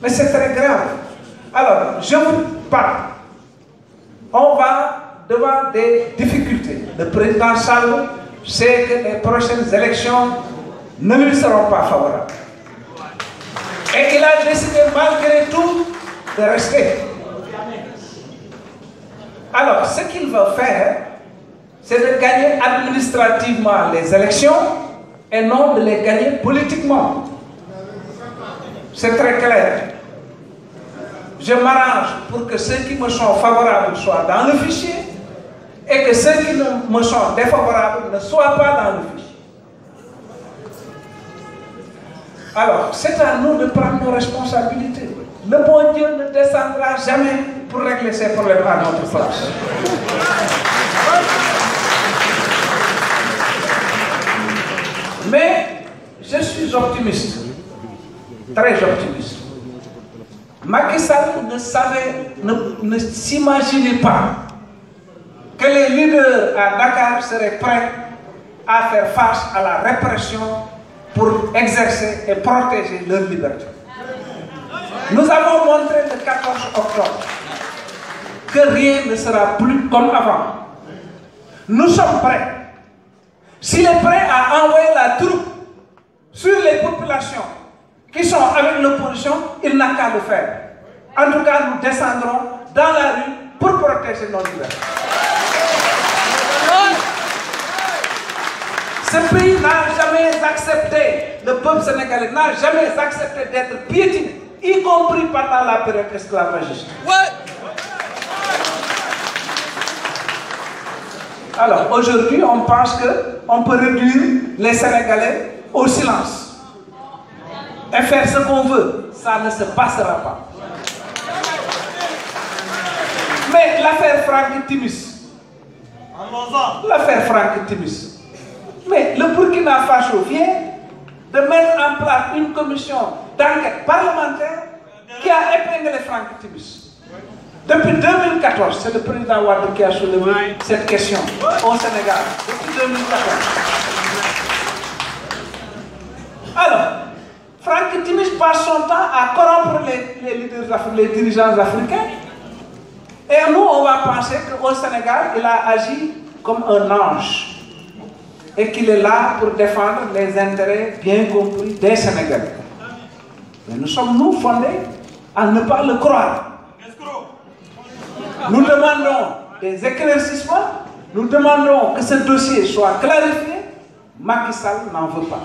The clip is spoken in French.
Mais c'est très grave. Alors, je vous parle. On va devant des difficultés. Le président Sall sait que les prochaines élections ne lui seront pas favorables. Et il a décidé malgré tout de rester. Alors, ce qu'il va faire, c'est de gagner administrativement les élections et non de les gagner politiquement. C'est très clair. Je m'arrange pour que ceux qui me sont favorables soient dans le fichier et que ceux qui me sont défavorables ne soient pas dans le fichier. Alors, c'est à nous de prendre nos responsabilités. Le bon Dieu ne descendra jamais pour régler ces problèmes à notre place. Mais je suis optimiste, très optimiste. Macky Sall ne s'imaginait pas que les leaders à Dakar seraient prêts à faire face à la répression pour exercer et protéger leur liberté. Nous avons montré le 14 octobre que rien ne sera plus comme avant. Nous sommes prêts. S'il est prêt à envoyer la troupe sur les populations qui sont avec l'opposition, il n'a qu'à le faire. En tout cas, nous descendrons dans la rue pour protéger nos libertés. Ce pays n'a jamais accepté, le peuple sénégalais n'a jamais accepté d'être piétiné, y compris pendant la période esclavagiste. Alors, aujourd'hui, on pense qu'on peut réduire les Sénégalais au silence et faire ce qu'on veut. Ça ne se passera pas. Mais l'affaire Franck Timis, mais le Burkina Faso vient de mettre en place une commission d'enquête parlementaire qui a épinglé Franck Timis. Depuis 2014, c'est le président Wade qui a soulevé cette question au Sénégal. Depuis 2014. Alors, Franck Timis passe son temps à corrompre les dirigeants africains. Et nous, on va penser qu'au Sénégal, il a agi comme un ange. Et qu'il est là pour défendre les intérêts bien compris des Sénégalais. Mais nous sommes, nous, fondés à ne pas le croire. Nous demandons des éclaircissements, nous demandons que ce dossier soit clarifié. Macky Sall n'en veut pas.